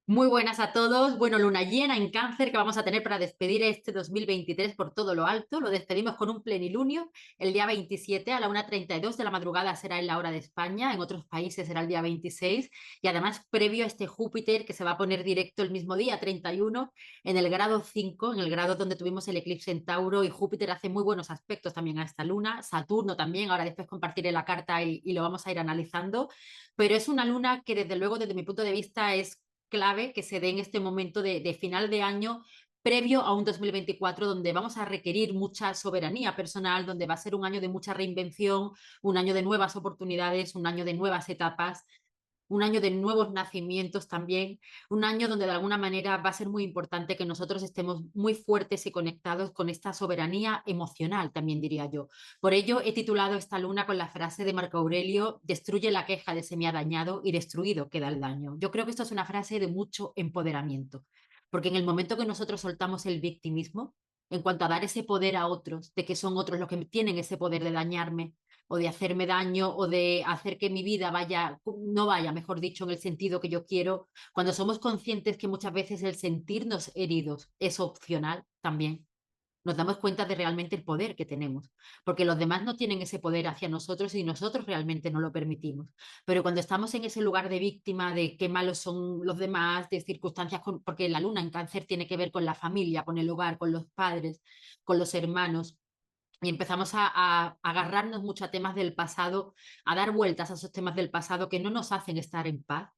Muy buenas a todos. Bueno, luna llena en Cáncer que vamos a tener para despedir este 2023 por todo lo alto. Lo despedimos con un plenilunio el día 27 a la 1:32 de la madrugada será en la hora de España. En otros países será el día 26. Y además, previo a este Júpiter que se va a poner directo el mismo día 31 en el grado 5, en el grado donde tuvimos el eclipse en Tauro. Y Júpiter hace muy buenos aspectos también a esta luna. Saturno también. Ahora después compartiré la carta y lo vamos a ir analizando. Pero es una luna que desde luego, desde mi punto de vista, es clave que se dé en este momento de final de año previo a un 2024 donde vamos a requerir mucha soberanía personal, donde va a ser un año de mucha reinvención, un año de nuevas oportunidades, un año de nuevas etapas, un año de nuevos nacimientos también, un año donde de alguna manera va a ser muy importante que nosotros estemos muy fuertes y conectados con esta soberanía emocional, también diría yo. Por ello he titulado esta luna con la frase de Marco Aurelio: destruye la queja de se me ha dañado y destruido queda el daño. Yo creo que esto es una frase de mucho empoderamiento, porque en el momento que nosotros soltamos el victimismo, en cuanto a dar ese poder a otros, de que son otros los que tienen ese poder de dañarme, o de hacerme daño o de hacer que mi vida vaya, no vaya, mejor dicho, en el sentido que yo quiero, cuando somos conscientes que muchas veces el sentirnos heridos es opcional también, nos damos cuenta de realmente el poder que tenemos, porque los demás no tienen ese poder hacia nosotros y nosotros realmente no lo permitimos. Pero cuando estamos en ese lugar de víctima, de qué malos son los demás, de circunstancias, porque la luna en Cáncer tiene que ver con la familia, con el hogar, con los padres, con los hermanos, y empezamos a agarrarnos mucho a temas del pasado, a dar vueltas a esos temas del pasado que no nos hacen estar en paz.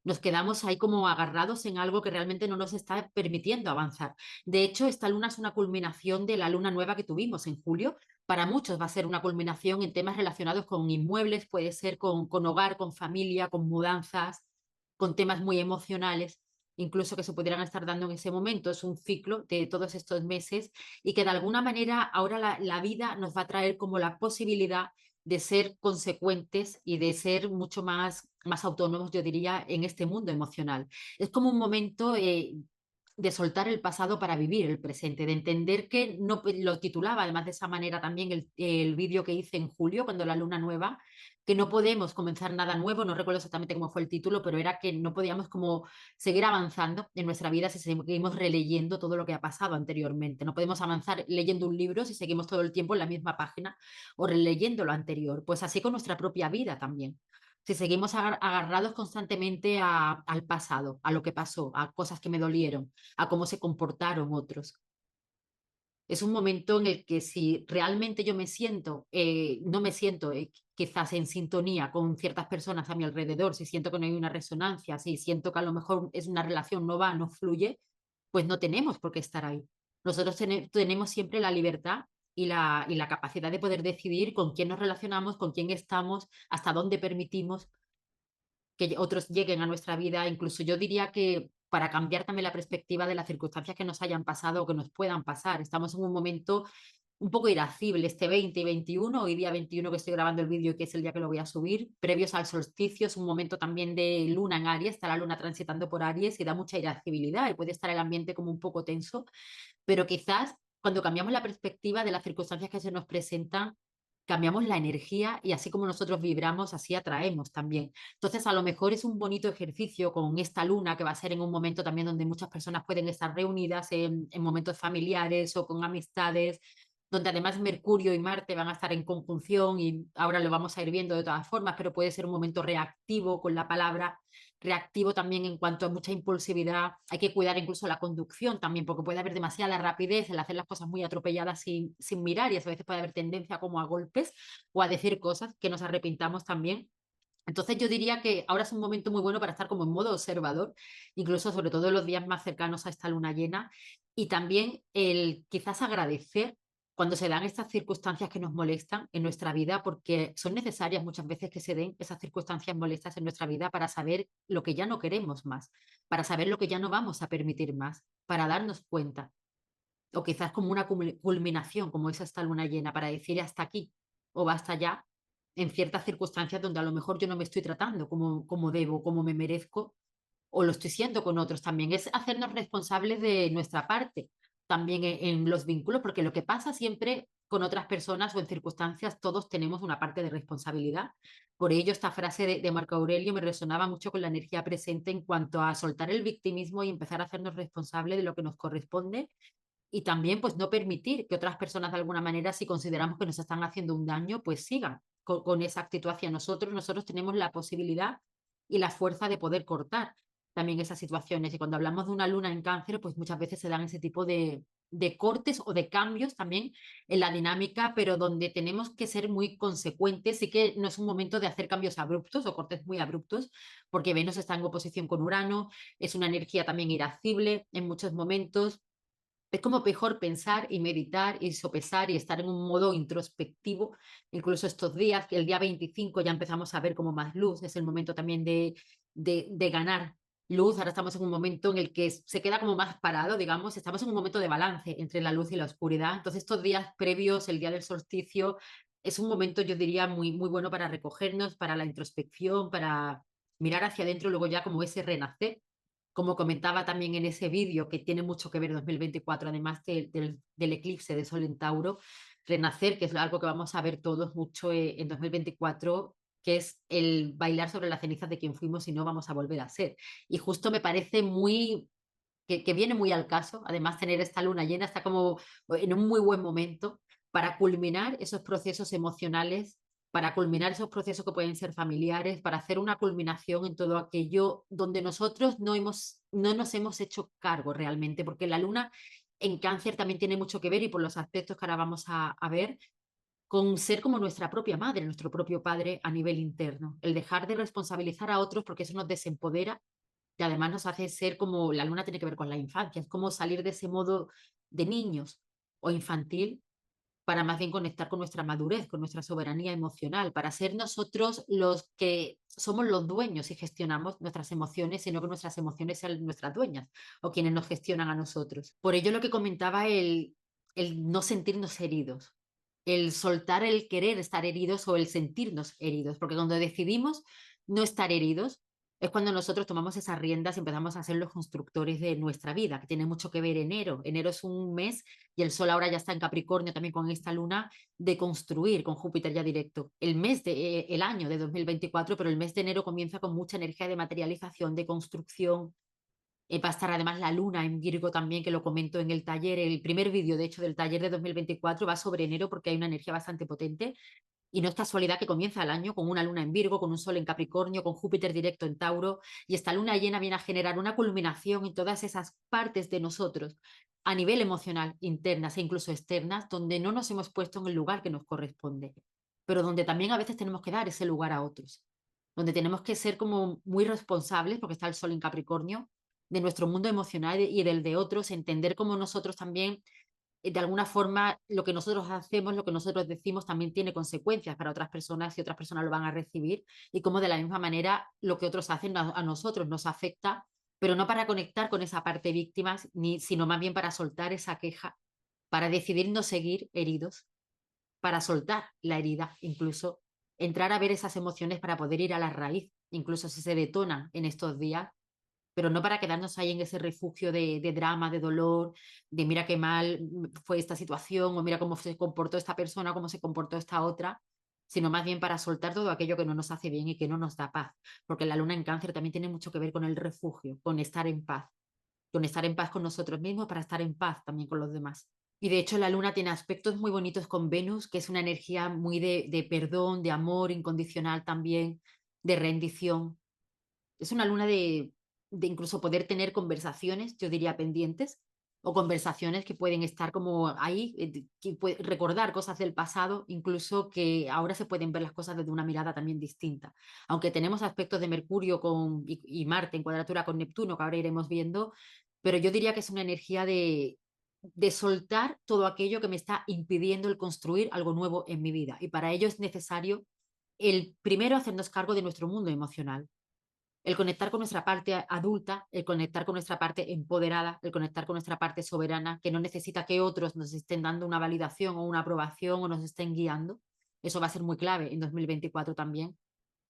Nos quedamos ahí como agarrados en algo que realmente no nos está permitiendo avanzar. De hecho, esta luna es una culminación de la luna nueva que tuvimos en julio. Para muchos va a ser una culminación en temas relacionados con inmuebles, puede ser con hogar, con familia, con mudanzas, con temas muy emocionales, incluso que se pudieran estar dando en ese momento. Es un ciclo de todos estos meses y que de alguna manera ahora la vida nos va a traer como la posibilidad de ser consecuentes y de ser mucho más autónomos, yo diría, en este mundo emocional. Es como un momento de soltar el pasado para vivir el presente, de entender que no lo titulaba además de esa manera también el vídeo que hice en julio, cuando la luna nueva, que no podemos comenzar nada nuevo, no recuerdo exactamente cómo fue el título, pero era que no podíamos como seguir avanzando en nuestra vida si seguimos releyendo todo lo que ha pasado anteriormente. No podemos avanzar leyendo un libro si seguimos todo el tiempo en la misma página o releyendo lo anterior. Pues así con nuestra propia vida también. Si seguimos agarrados constantemente al pasado, a lo que pasó, a cosas que me dolieron, a cómo se comportaron otros. Es un momento en el que si realmente yo me siento, no me siento quizás en sintonía con ciertas personas a mi alrededor, si siento que no hay una resonancia, si siento que a lo mejor es una relación no va, no fluye, pues no tenemos por qué estar ahí. Nosotros tenemos siempre la libertad y la capacidad de poder decidir con quién nos relacionamos, con quién estamos, hasta dónde permitimos que otros lleguen a nuestra vida. Incluso yo diría que para cambiar también la perspectiva de las circunstancias que nos hayan pasado o que nos puedan pasar. Estamos en un momento un poco irascible, este 20 y 21, hoy día 21 que estoy grabando el vídeo y que es el día que lo voy a subir, previos al solsticio, es un momento también de luna en Aries, está la luna transitando por Aries y da mucha irascibilidad y puede estar el ambiente como un poco tenso, pero quizás cuando cambiamos la perspectiva de las circunstancias que se nos presentan, cambiamos la energía y así como nosotros vibramos, así atraemos también. Entonces, a lo mejor es un bonito ejercicio con esta luna que va a ser en un momento también donde muchas personas pueden estar reunidas en momentos familiares o con amistades, donde además Mercurio y Marte van a estar en conjunción y ahora lo vamos a ir viendo de todas formas, pero puede ser un momento reactivo con la palabra, reactivo también en cuanto a mucha impulsividad. Hay que cuidar incluso la conducción también, porque puede haber demasiada rapidez en hacer las cosas muy atropelladas sin mirar y a veces puede haber tendencia como a golpes o a decir cosas que nos arrepintamos también. Entonces yo diría que ahora es un momento muy bueno para estar como en modo observador, incluso sobre todo en los días más cercanos a esta luna llena, y también el quizás agradecer cuando se dan estas circunstancias que nos molestan en nuestra vida, porque son necesarias muchas veces que se den esas circunstancias molestas en nuestra vida para saber lo que ya no queremos más, para saber lo que ya no vamos a permitir más, para darnos cuenta, o quizás como una culminación, como es esta luna llena, para decir hasta aquí o basta ya en ciertas circunstancias donde a lo mejor yo no me estoy tratando como debo, como me merezco, o lo estoy siendo con otros también. Es hacernos responsables de nuestra parte también en los vínculos, porque lo que pasa siempre con otras personas o en circunstancias, todos tenemos una parte de responsabilidad. Por ello, esta frase de Marco Aurelio me resonaba mucho con la energía presente en cuanto a soltar el victimismo y empezar a hacernos responsables de lo que nos corresponde y también pues no permitir que otras personas de alguna manera, si consideramos que nos están haciendo un daño, pues sigan con esa actitud hacia nosotros. Nosotros tenemos la posibilidad y la fuerza de poder cortar también esas situaciones. Y cuando hablamos de una luna en cáncer, pues muchas veces se dan ese tipo de cortes o de cambios también en la dinámica, pero donde tenemos que ser muy consecuentes. Sí que no es un momento de hacer cambios abruptos o cortes muy abruptos, porque Venus está en oposición con Urano, es una energía también irascible en muchos momentos. Es como mejor pensar y meditar y sopesar y estar en un modo introspectivo. Incluso estos días, que el día 25 ya empezamos a ver como más luz, es el momento también de ganar luz. Ahora estamos en un momento en el que se queda como más parado, digamos, estamos en un momento de balance entre la luz y la oscuridad. Entonces estos días previos, el día del solsticio, es un momento, yo diría, muy, muy bueno para recogernos, para la introspección, para mirar hacia adentro, luego ya como ese renacer como comentaba también en ese vídeo, que tiene mucho que ver 2024, además del eclipse de Sol en Tauro, renacer, que es algo que vamos a ver todos mucho en 2024, que es el bailar sobre las cenizas de quien fuimos y no vamos a volver a ser. Y justo me parece muy, que viene muy al caso, además tener esta luna llena está como en un muy buen momento para culminar esos procesos emocionales, para culminar esos procesos que pueden ser familiares, para hacer una culminación en todo aquello donde nosotros no nos hemos hecho cargo realmente, porque la luna en cáncer también tiene mucho que ver y por los aspectos que ahora vamos a ver, con ser como nuestra propia madre, nuestro propio padre a nivel interno, el dejar de responsabilizar a otros porque eso nos desempodera y además nos hace ser como la luna tiene que ver con la infancia, es como salir de ese modo de niños o infantil para más bien conectar con nuestra madurez, con nuestra soberanía emocional, para ser nosotros los que somos los dueños y gestionamos nuestras emociones, sino que nuestras emociones sean nuestras dueñas o quienes nos gestionan a nosotros. Por ello lo que comentaba el no sentirnos heridos, el soltar el querer estar heridos o el sentirnos heridos, porque cuando decidimos no estar heridos, es cuando nosotros tomamos esas riendas y empezamos a ser los constructores de nuestra vida, que tiene mucho que ver enero. Enero es un mes y el Sol ahora ya está en Capricornio también con esta luna de construir con Júpiter ya directo. El año de 2024, pero el mes de enero comienza con mucha energía de materialización, de construcción. Va a estar además la luna en Virgo también, que lo comento en el taller. El primer vídeo, de hecho, del taller de 2024 va sobre enero porque hay una energía bastante potente. Y no es casualidad que comienza el año con una luna en Virgo, con un sol en Capricornio, con Júpiter directo en Tauro, y esta luna llena viene a generar una culminación en todas esas partes de nosotros, a nivel emocional, internas e incluso externas, donde no nos hemos puesto en el lugar que nos corresponde, pero donde también a veces tenemos que dar ese lugar a otros, donde tenemos que ser como muy responsables, porque está el sol en Capricornio, de nuestro mundo emocional y del de otros, entender cómo nosotros también de alguna forma lo que nosotros hacemos, lo que nosotros decimos también tiene consecuencias para otras personas y otras personas lo van a recibir y como de la misma manera lo que otros hacen a nosotros nos afecta, pero no para conectar con esa parte víctima, sino más bien para soltar esa queja, para decidir no seguir heridos, para soltar la herida, incluso entrar a ver esas emociones para poder ir a la raíz, incluso si se detona en estos días, pero no para quedarnos ahí en ese refugio de drama, de dolor, de mira qué mal fue esta situación, o mira cómo se comportó esta persona, cómo se comportó esta otra, sino más bien para soltar todo aquello que no nos hace bien y que no nos da paz, porque la luna en cáncer también tiene mucho que ver con el refugio, con estar en paz con nosotros mismos para estar en paz también con los demás. Y de hecho la luna tiene aspectos muy bonitos con Venus, que es una energía muy de perdón, de amor incondicional también, de rendición. Es una luna de incluso poder tener conversaciones, yo diría pendientes, o conversaciones que pueden estar como ahí, recordar cosas del pasado, incluso que ahora se pueden ver las cosas desde una mirada también distinta. Aunque tenemos aspectos de Mercurio y Marte en cuadratura con Neptuno, que ahora iremos viendo, pero yo diría que es una energía de soltar todo aquello que me está impidiendo el construir algo nuevo en mi vida. Y para ello es necesario el primero hacernos cargo de nuestro mundo emocional, el conectar con nuestra parte adulta, el conectar con nuestra parte empoderada, el conectar con nuestra parte soberana, que no necesita que otros nos estén dando una validación o una aprobación o nos estén guiando. Eso va a ser muy clave en 2024 también.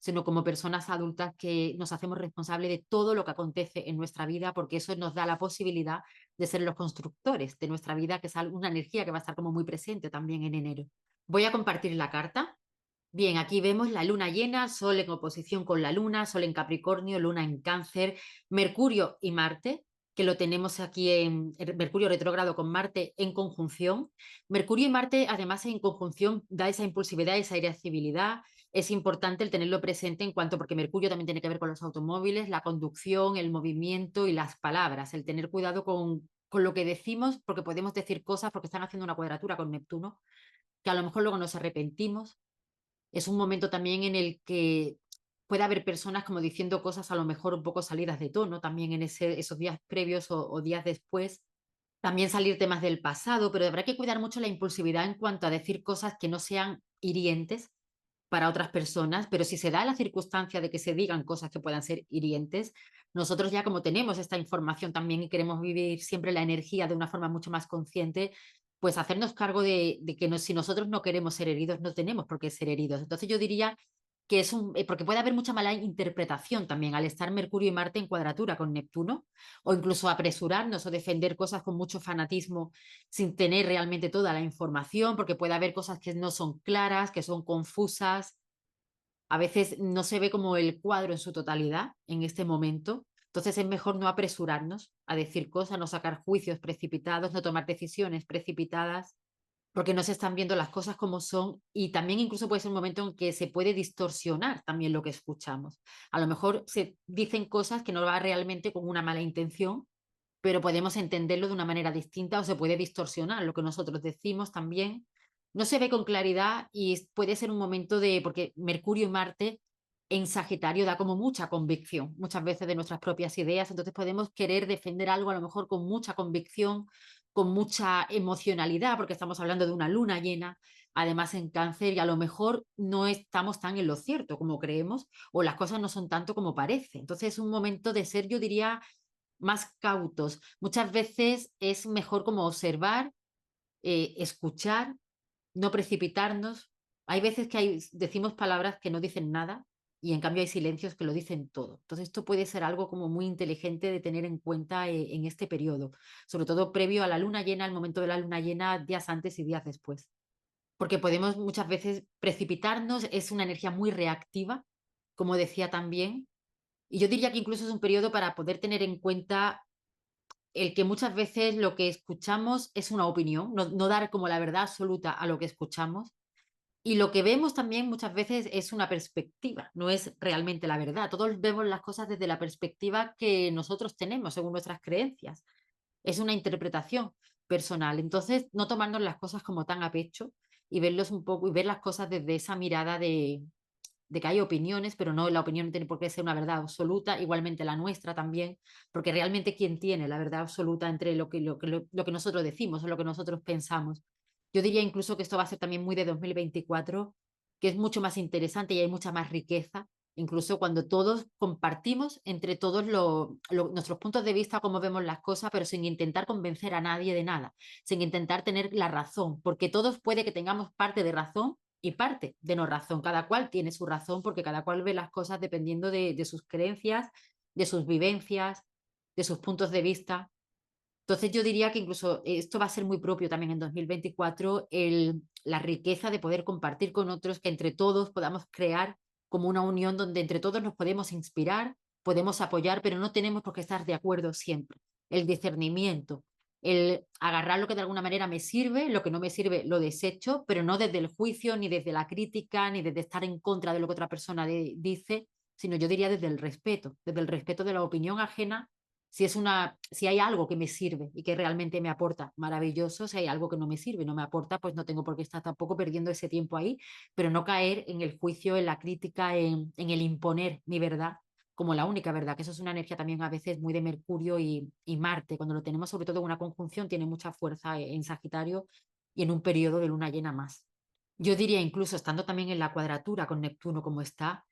sino como personas adultas que nos hacemos responsables de todo lo que acontece en nuestra vida, porque eso nos da la posibilidad de ser los constructores de nuestra vida, que es una energía que va a estar como muy presente también en enero. Voy a compartir la carta. Bien, aquí vemos la luna llena, Sol en oposición con la luna, Sol en Capricornio, luna en Cáncer, Mercurio y Marte, que lo tenemos aquí en Mercurio retrógrado con Marte en conjunción. Mercurio y Marte, además, en conjunción da esa impulsividad, esa irascibilidad. Es importante el tenerlo presente en cuanto, porque Mercurio también tiene que ver con los automóviles, la conducción, el movimiento y las palabras, el tener cuidado con lo que decimos, porque podemos decir cosas porque están haciendo una cuadratura con Neptuno, que a lo mejor luego nos arrepentimos. Es un momento también en el que puede haber personas como diciendo cosas a lo mejor un poco salidas de tono, también en esos días previos o días después. También salir temas del pasado, pero habrá que cuidar mucho la impulsividad en cuanto a decir cosas que no sean hirientes para otras personas, pero si se da la circunstancia de que se digan cosas que puedan ser hirientes, nosotros ya como tenemos esta información también y queremos vivir siempre la energía de una forma mucho más consciente, pues hacernos cargo de que si nosotros no queremos ser heridos, no tenemos por qué ser heridos. Entonces yo diría que porque puede haber mucha mala interpretación también al estar Mercurio y Marte en cuadratura con Neptuno, o incluso apresurarnos o defender cosas con mucho fanatismo sin tener realmente toda la información, porque puede haber cosas que no son claras, que son confusas. A veces no se ve como el cuadro en su totalidad en este momento. Entonces es mejor no apresurarnos a decir cosas, no sacar juicios precipitados, no tomar decisiones precipitadas, porque no se están viendo las cosas como son, y también incluso puede ser un momento en que se puede distorsionar también lo que escuchamos. A lo mejor se dicen cosas que no va realmente con una mala intención, pero podemos entenderlo de una manera distinta o se puede distorsionar lo que nosotros decimos también. No se ve con claridad y puede ser un momento porque Mercurio y Marte en Sagitario da como mucha convicción, muchas veces de nuestras propias ideas, entonces podemos querer defender algo a lo mejor con mucha convicción, con mucha emocionalidad, porque estamos hablando de una luna llena, además en Cáncer, y a lo mejor no estamos tan en lo cierto como creemos, o las cosas no son tanto como parece. Entonces es un momento de ser, yo diría, más cautos. Muchas veces es mejor como observar, escuchar, no precipitarnos. Hay veces que decimos palabras que no dicen nada y en cambio hay silencios que lo dicen todo. Entonces esto puede ser algo como muy inteligente de tener en cuenta en este periodo, sobre todo previo a la luna llena, al momento de la luna llena, días antes y días después. Porque podemos muchas veces precipitarnos, es una energía muy reactiva, como decía también, y yo diría que incluso es un periodo para poder tener en cuenta el que muchas veces lo que escuchamos es una opinión, no dar como la verdad absoluta a lo que escuchamos. Y lo que vemos también muchas veces es una perspectiva, no es realmente la verdad. Todos vemos las cosas desde la perspectiva que nosotros tenemos, según nuestras creencias. Es una interpretación personal. Entonces, no tomarnos las cosas como tan a pecho y verlos un poco y ver las cosas desde esa mirada de que hay opiniones, pero no, la opinión no tiene por qué ser una verdad absoluta, igualmente la nuestra también, porque realmente quién tiene la verdad absoluta entre lo que nosotros decimos o lo que nosotros pensamos. Yo diría incluso que esto va a ser también muy de 2024, que es mucho más interesante y hay mucha más riqueza, incluso cuando todos compartimos entre todos nuestros puntos de vista, cómo vemos las cosas, pero sin intentar convencer a nadie de nada, sin intentar tener la razón, porque todos puede que tengamos parte de razón y parte de no razón. Cada cual tiene su razón porque cada cual ve las cosas dependiendo de sus creencias, de sus vivencias, de sus puntos de vista. Entonces yo diría que incluso esto va a ser muy propio también en 2024, la riqueza de poder compartir con otros, que entre todos podamos crear como una unión donde entre todos nos podemos inspirar, podemos apoyar, pero no tenemos por qué estar de acuerdo siempre. El discernimiento, el agarrar lo que de alguna manera me sirve, lo que no me sirve lo desecho, pero no desde el juicio, ni desde la crítica, ni desde estar en contra de lo que otra persona dice, sino yo diría desde el respeto de la opinión ajena. Si hay algo que me sirve y que realmente me aporta, maravilloso. Si hay algo que no me sirve, no me aporta, pues no tengo por qué estar tampoco perdiendo ese tiempo ahí, pero no caer en el juicio, en la crítica, en el imponer mi verdad como la única verdad, que eso es una energía también a veces muy de Mercurio y Marte. Cuando lo tenemos sobre todo en una conjunción, tiene mucha fuerza en Sagitario y en un periodo de luna llena más. Yo diría incluso, estando también en la cuadratura con Neptuno como está,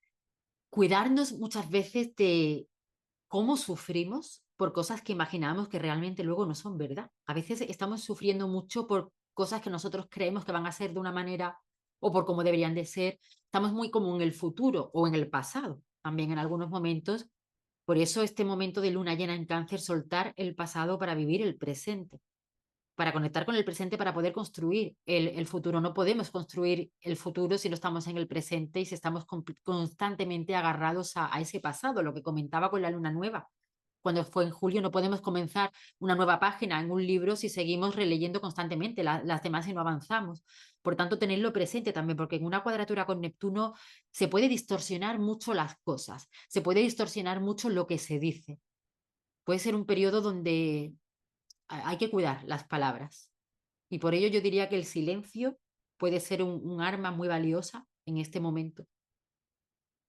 cuidarnos muchas veces de cómo sufrimos por cosas que imaginamos que realmente luego no son verdad. A veces estamos sufriendo mucho por cosas que nosotros creemos que van a ser de una manera o por cómo deberían de ser. Estamos muy como en el futuro o en el pasado, también en algunos momentos. Por eso este momento de luna llena en Cáncer, soltar el pasado para vivir el presente, para conectar con el presente, para poder construir el futuro. No podemos construir el futuro si no estamos en el presente y si estamos constantemente agarrados a ese pasado, lo que comentaba con la luna nueva. Cuando fue en julio, no podemos comenzar una nueva página en un libro si seguimos releyendo constantemente las demás y no avanzamos. Por tanto, tenerlo presente también, porque en una cuadratura con Neptuno se puede distorsionar mucho las cosas, se puede distorsionar mucho lo que se dice. Puede ser un periodo donde hay que cuidar las palabras. Y por ello yo diría que el silencio puede ser un arma muy valiosa en este momento,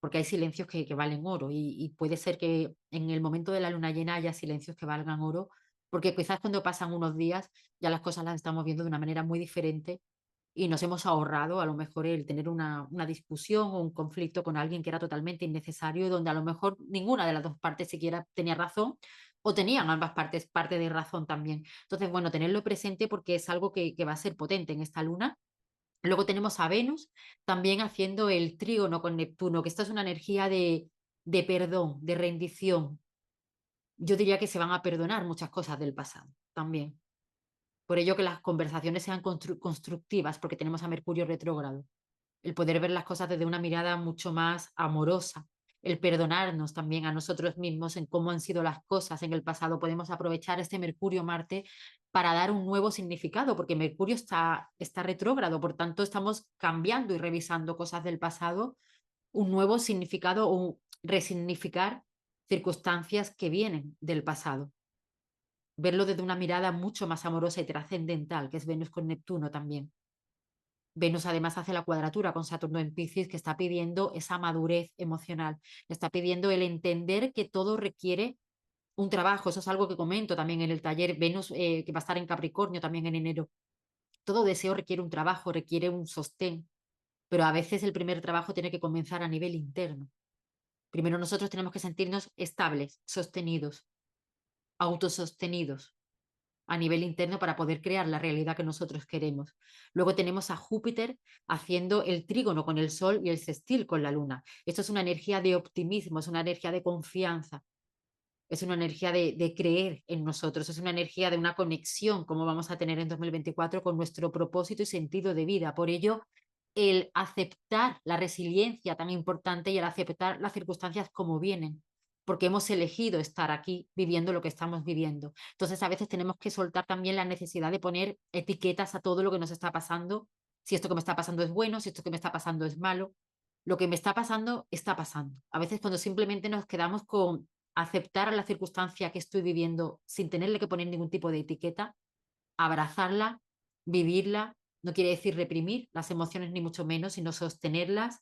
porque hay silencios que valen oro y puede ser que en el momento de la luna llena haya silencios que valgan oro, porque quizás cuando pasan unos días ya las cosas las estamos viendo de una manera muy diferente y nos hemos ahorrado a lo mejor el tener una discusión o un conflicto con alguien que era totalmente innecesario y donde a lo mejor ninguna de las dos partes siquiera tenía razón o tenían ambas partes parte de razón también. Entonces, bueno, tenerlo presente porque es algo que va a ser potente en esta luna. Luego tenemos a Venus también haciendo el trígono con Neptuno, que esta es una energía de perdón, de rendición. Yo diría que se van a perdonar muchas cosas del pasado también. Por ello que las conversaciones sean constructivas, porque tenemos a Mercurio retrógrado. El poder ver las cosas desde una mirada mucho más amorosa, el perdonarnos también a nosotros mismos en cómo han sido las cosas en el pasado. Podemos aprovechar este Mercurio-Marte para dar un nuevo significado, porque Mercurio está retrógrado, por tanto estamos cambiando y revisando cosas del pasado, un nuevo significado o resignificar circunstancias que vienen del pasado. Verlo desde una mirada mucho más amorosa y trascendental, que es Venus con Neptuno también. Venus además hace la cuadratura con Saturno en Piscis, que está pidiendo esa madurez emocional, está pidiendo el entender que todo requiere un trabajo. Eso es algo que comento también en el taller. Venus, que va a estar en Capricornio también en enero. Todo deseo requiere un trabajo, requiere un sostén, pero a veces el primer trabajo tiene que comenzar a nivel interno. Primero nosotros tenemos que sentirnos estables, sostenidos, autosostenidos a nivel interno para poder crear la realidad que nosotros queremos. Luego tenemos a Júpiter haciendo el trígono con el Sol y el sextil con la Luna. Esto es una energía de optimismo, es una energía de confianza, es una energía de creer en nosotros, es una energía de una conexión como vamos a tener en 2024 con nuestro propósito y sentido de vida. Por ello, el aceptar la resiliencia tan importante y el aceptar las circunstancias como vienen, porque hemos elegido estar aquí viviendo lo que estamos viviendo. Entonces, a veces tenemos que soltar también la necesidad de poner etiquetas a todo lo que nos está pasando, si esto que me está pasando es bueno, si esto que me está pasando es malo. Lo que me está pasando, está pasando. A veces cuando simplemente nos quedamos con aceptar la circunstancia que estoy viviendo sin tenerle que poner ningún tipo de etiqueta, abrazarla, vivirla, no quiere decir reprimir las emociones ni mucho menos, sino sostenerlas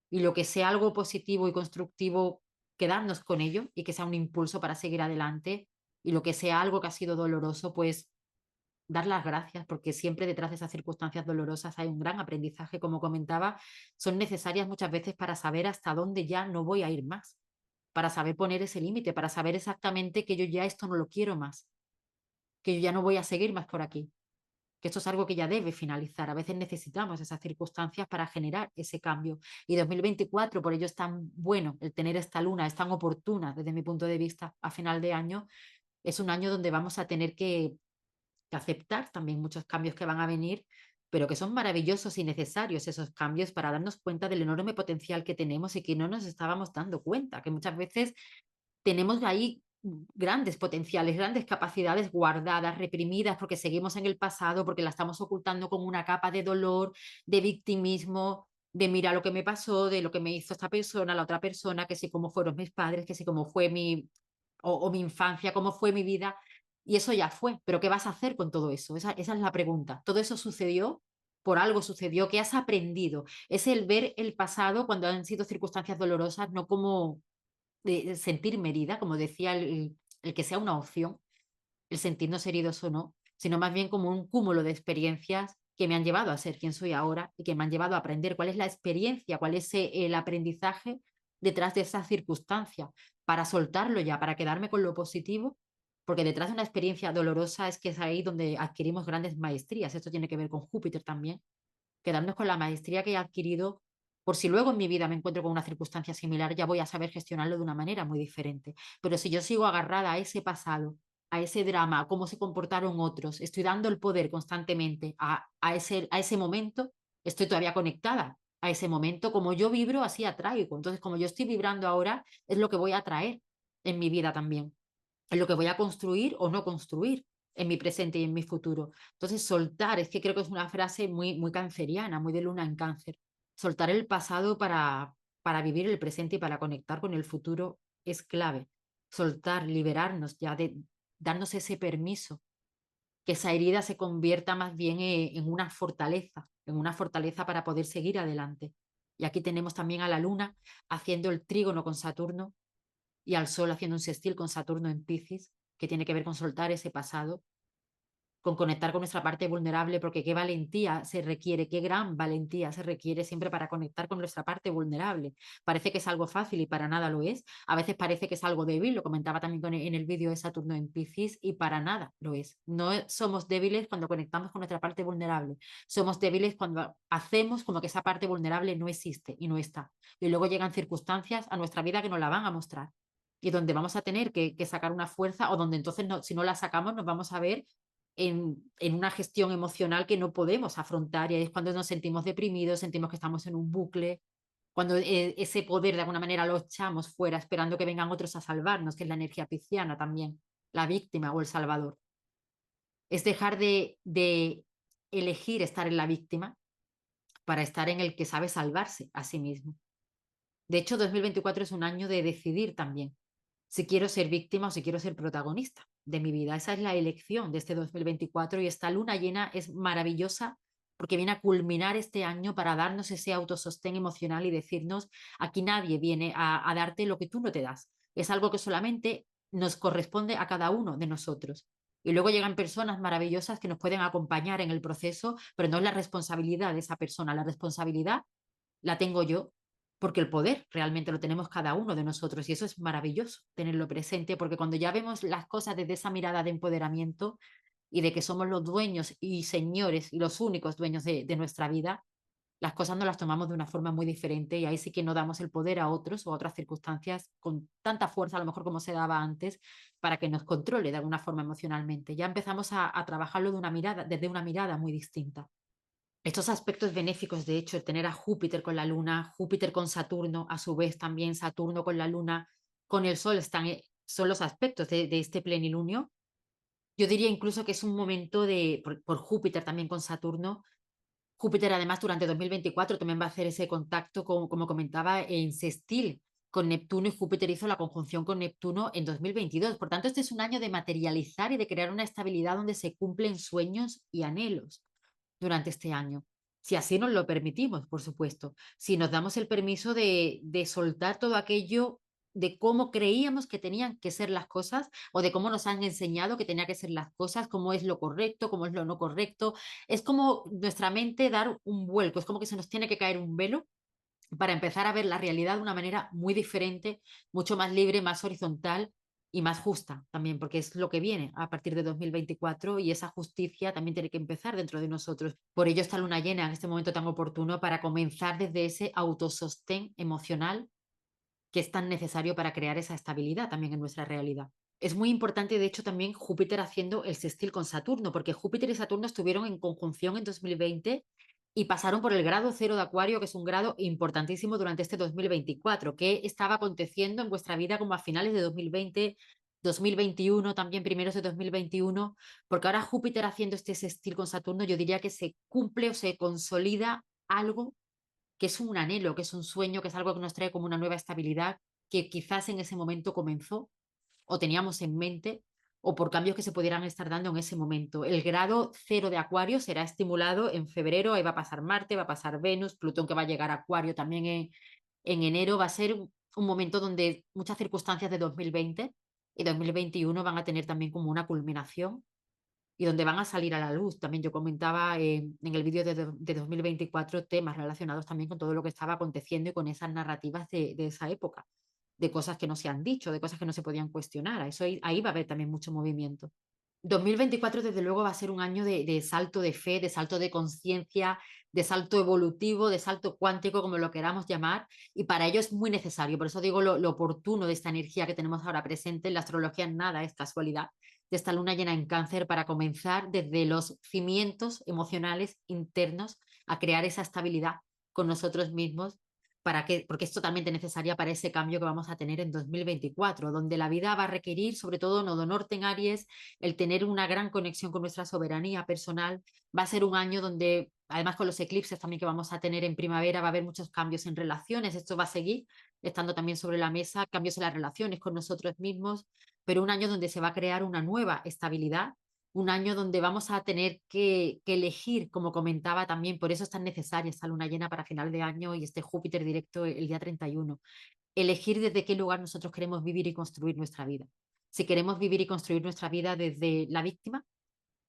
y lo que sea algo positivo y constructivo, quedarnos con ello y que sea un impulso para seguir adelante y lo que sea algo que ha sido doloroso, pues dar las gracias porque siempre detrás de esas circunstancias dolorosas hay un gran aprendizaje, como comentaba, son necesarias muchas veces para saber hasta dónde ya no voy a ir más, para saber poner ese límite, para saber exactamente que yo ya esto no lo quiero más, que yo ya no voy a seguir más por aquí, que esto es algo que ya debe finalizar. A veces necesitamos esas circunstancias para generar ese cambio. Y 2024, por ello es tan bueno el tener esta luna, es tan oportuna desde mi punto de vista a final de año, es un año donde vamos a tener que aceptar también muchos cambios que van a venir, pero que son maravillosos y necesarios esos cambios para darnos cuenta del enorme potencial que tenemos y que no nos estábamos dando cuenta, que muchas veces tenemos ahí grandes potenciales, grandes capacidades guardadas, reprimidas, porque seguimos en el pasado, porque la estamos ocultando con una capa de dolor, de victimismo, de mira lo que me pasó, de lo que me hizo esta persona, la otra persona, que si cómo fueron mis padres, que si cómo fue o mi infancia, cómo fue mi vida. Y eso ya fue, pero ¿qué vas a hacer con todo eso? Esa es la pregunta. Todo eso sucedió, por algo sucedió, ¿qué has aprendido? Es el ver el pasado cuando han sido circunstancias dolorosas, no como de sentirme herida, como decía el que sea una opción, el sentirnos heridos o no, sino más bien como un cúmulo de experiencias que me han llevado a ser quien soy ahora y que me han llevado a aprender cuál es la experiencia, cuál es el aprendizaje detrás de esa circunstancia, para soltarlo ya, para quedarme con lo positivo, porque detrás de una experiencia dolorosa es que es ahí donde adquirimos grandes maestrías. Esto tiene que ver con Júpiter también, quedarnos con la maestría que he adquirido, por si luego en mi vida me encuentro con una circunstancia similar, ya voy a saber gestionarlo de una manera muy diferente. Pero si yo sigo agarrada a ese pasado, a ese drama, a cómo se comportaron otros, estoy dando el poder constantemente a ese momento, estoy todavía conectada a ese momento. Como yo vibro, así atraigo. Entonces, como yo estoy vibrando ahora, es lo que voy a atraer en mi vida también, es lo que voy a construir o no construir en mi presente y en mi futuro. Entonces, soltar, es que creo que es una frase muy, muy canceriana, muy de luna en cáncer. Soltar el pasado para vivir el presente y para conectar con el futuro es clave. Soltar, liberarnos ya de darnos ese permiso, que esa herida se convierta más bien en una fortaleza para poder seguir adelante. Y aquí tenemos también a la luna haciendo el trígono con Saturno y al sol haciendo un sextil con Saturno en Piscis, que tiene que ver con soltar ese pasado, con conectar con nuestra parte vulnerable, porque qué valentía se requiere, qué gran valentía se requiere siempre para conectar con nuestra parte vulnerable. Parece que es algo fácil y para nada lo es. A veces parece que es algo débil, lo comentaba también en el vídeo de Saturno en Piscis, y para nada lo es. No somos débiles cuando conectamos con nuestra parte vulnerable. Somos débiles cuando hacemos como que esa parte vulnerable no existe y no está. Y luego llegan circunstancias a nuestra vida que nos la van a mostrar y donde vamos a tener que sacar una fuerza o donde entonces no, si no la sacamos nos vamos a ver en una gestión emocional que no podemos afrontar y ahí es cuando nos sentimos deprimidos, sentimos que estamos en un bucle, cuando ese poder de alguna manera lo echamos fuera esperando que vengan otros a salvarnos, que es la energía pisciana también, la víctima o el salvador. Es dejar de elegir estar en la víctima para estar en el que sabe salvarse a sí mismo. De hecho, 2024 es un año de decidir también si quiero ser víctima o si quiero ser protagonista de mi vida. Esa es la elección de este 2024 y esta luna llena es maravillosa porque viene a culminar este año para darnos ese autosostén emocional y decirnos, aquí nadie viene a darte lo que tú no te das. Es algo que solamente nos corresponde a cada uno de nosotros. Y luego llegan personas maravillosas que nos pueden acompañar en el proceso, pero no es la responsabilidad de esa persona. La responsabilidad la tengo yo, porque el poder realmente lo tenemos cada uno de nosotros y eso es maravilloso tenerlo presente, porque cuando ya vemos las cosas desde esa mirada de empoderamiento y de que somos los dueños y señores y los únicos dueños de nuestra vida, las cosas no las tomamos de una forma muy diferente y ahí sí que no damos el poder a otros o a otras circunstancias con tanta fuerza, a lo mejor como se daba antes, para que nos controle de alguna forma emocionalmente. Ya empezamos a trabajarlo de una mirada, desde una mirada muy distinta. Estos aspectos benéficos, de hecho, el tener a Júpiter con la Luna, Júpiter con Saturno, a su vez también Saturno con la Luna, con el Sol, son los aspectos de este plenilunio. Yo diría incluso que es un momento por Júpiter también con Saturno. Júpiter además durante 2024 también va a hacer ese contacto, como comentaba, en sextil con Neptuno y Júpiter hizo la conjunción con Neptuno en 2022. Por tanto, este es un año de materializar y de crear una estabilidad donde se cumplen sueños y anhelos durante este año. Si así nos lo permitimos, por supuesto. Si nos damos el permiso de soltar todo aquello de cómo creíamos que tenían que ser las cosas o de cómo nos han enseñado que tenían que ser las cosas, cómo es lo correcto, cómo es lo no correcto. Es como nuestra mente dar un vuelco, es como que se nos tiene que caer un velo para empezar a ver la realidad de una manera muy diferente, mucho más libre, más horizontal y más justa también, porque es lo que viene a partir de 2024 y esa justicia también tiene que empezar dentro de nosotros. Por ello está luna llena en este momento tan oportuno para comenzar desde ese autosostén emocional que es tan necesario para crear esa estabilidad también en nuestra realidad. Es muy importante, de hecho, también Júpiter haciendo el sextil con Saturno, porque Júpiter y Saturno estuvieron en conjunción en 2020 y pasaron por el grado cero de Acuario, que es un grado importantísimo durante este 2024. ¿Qué estaba aconteciendo en vuestra vida como a finales de 2020, 2021, también primeros de 2021? Porque ahora Júpiter haciendo este sextil con Saturno, yo diría que se cumple o se consolida algo que es un anhelo, que es un sueño, que es algo que nos trae como una nueva estabilidad que quizás en ese momento comenzó o teníamos en mente o por cambios que se pudieran estar dando en ese momento. El grado cero de Acuario será estimulado en febrero, ahí va a pasar Marte, va a pasar Venus, Plutón que va a llegar a Acuario también en enero, va a ser un momento donde muchas circunstancias de 2020 y 2021 van a tener también como una culminación y donde van a salir a la luz. También yo comentaba en el vídeo de 2024 temas relacionados también con todo lo que estaba aconteciendo y con esas narrativas de esa época, de cosas que no se han dicho, de cosas que no se podían cuestionar. Ahí va a haber también mucho movimiento. 2024 desde luego va a ser un año de salto de fe, de salto de conciencia, de salto evolutivo, de salto cuántico, como lo queramos llamar, y para ello es muy necesario. Por eso digo lo oportuno de esta energía que tenemos ahora presente. En la astrología nada es casualidad de esta luna llena en Cáncer para comenzar desde los cimientos emocionales internos a crear esa estabilidad con nosotros mismos. Porque es totalmente necesaria para ese cambio que vamos a tener en 2024, donde la vida va a requerir, sobre todo Nodo Norte en Aries, el tener una gran conexión con nuestra soberanía personal. Va a ser un año donde, además con los eclipses también que vamos a tener en primavera, va a haber muchos cambios en relaciones. Esto va a seguir estando también sobre la mesa, cambios en las relaciones con nosotros mismos, pero un año donde se va a crear una nueva estabilidad, un año donde vamos a tener que elegir, como comentaba también, por eso es tan necesaria esta luna llena para final de año y este Júpiter directo el día 31, elegir desde qué lugar nosotros queremos vivir y construir nuestra vida. Si queremos vivir y construir nuestra vida desde la víctima,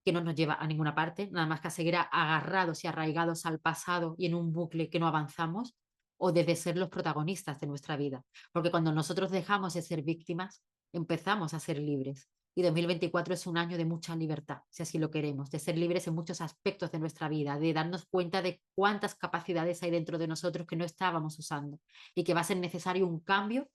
que no nos lleva a ninguna parte, nada más que a seguir agarrados y arraigados al pasado y en un bucle que no avanzamos, o desde ser los protagonistas de nuestra vida. Porque cuando nosotros dejamos de ser víctimas, empezamos a ser libres. Y 2024 es un año de mucha libertad, si así lo queremos, de ser libres en muchos aspectos de nuestra vida, de darnos cuenta de cuántas capacidades hay dentro de nosotros que no estábamos usando y que va a ser necesario un cambio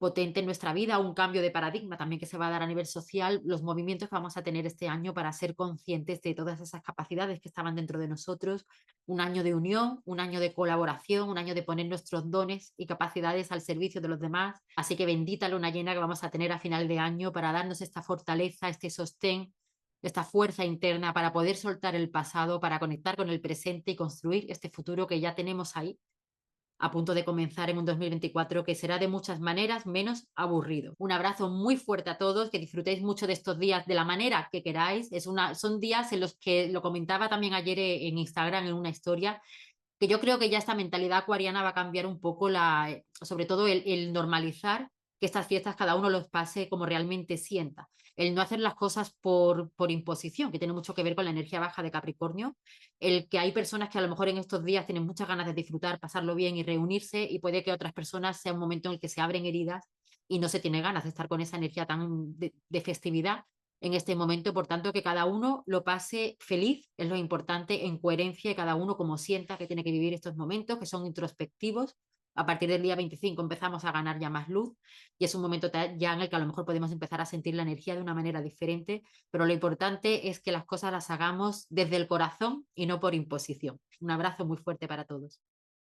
potente en nuestra vida, un cambio de paradigma también que se va a dar a nivel social, los movimientos que vamos a tener este año para ser conscientes de todas esas capacidades que estaban dentro de nosotros, un año de unión, un año de colaboración, un año de poner nuestros dones y capacidades al servicio de los demás. Así que bendita luna llena que vamos a tener a final de año para darnos esta fortaleza, este sostén, esta fuerza interna para poder soltar el pasado, para conectar con el presente y construir este futuro que ya tenemos ahí a punto de comenzar en un 2024 que será de muchas maneras menos aburrido. Un abrazo muy fuerte a todos, que disfrutéis mucho de estos días de la manera que queráis. Son días en los que, lo comentaba también ayer en Instagram en una historia, que yo creo que ya esta mentalidad acuariana va a cambiar un poco sobre todo el normalizar que estas fiestas cada uno los pase como realmente sienta. El no hacer las cosas por imposición, que tiene mucho que ver con la energía baja de Capricornio. El que hay personas que a lo mejor en estos días tienen muchas ganas de disfrutar, pasarlo bien y reunirse, y puede que otras personas sea un momento en el que se abren heridas y no se tiene ganas de estar con esa energía tan de festividad en este momento. Por tanto, que cada uno lo pase feliz, es lo importante, en coherencia, y cada uno como sienta que tiene que vivir estos momentos, que son introspectivos. A partir del día 25 empezamos a ganar ya más luz y es un momento ya en el que a lo mejor podemos empezar a sentir la energía de una manera diferente, pero lo importante es que las cosas las hagamos desde el corazón y no por imposición. Un abrazo muy fuerte para todos.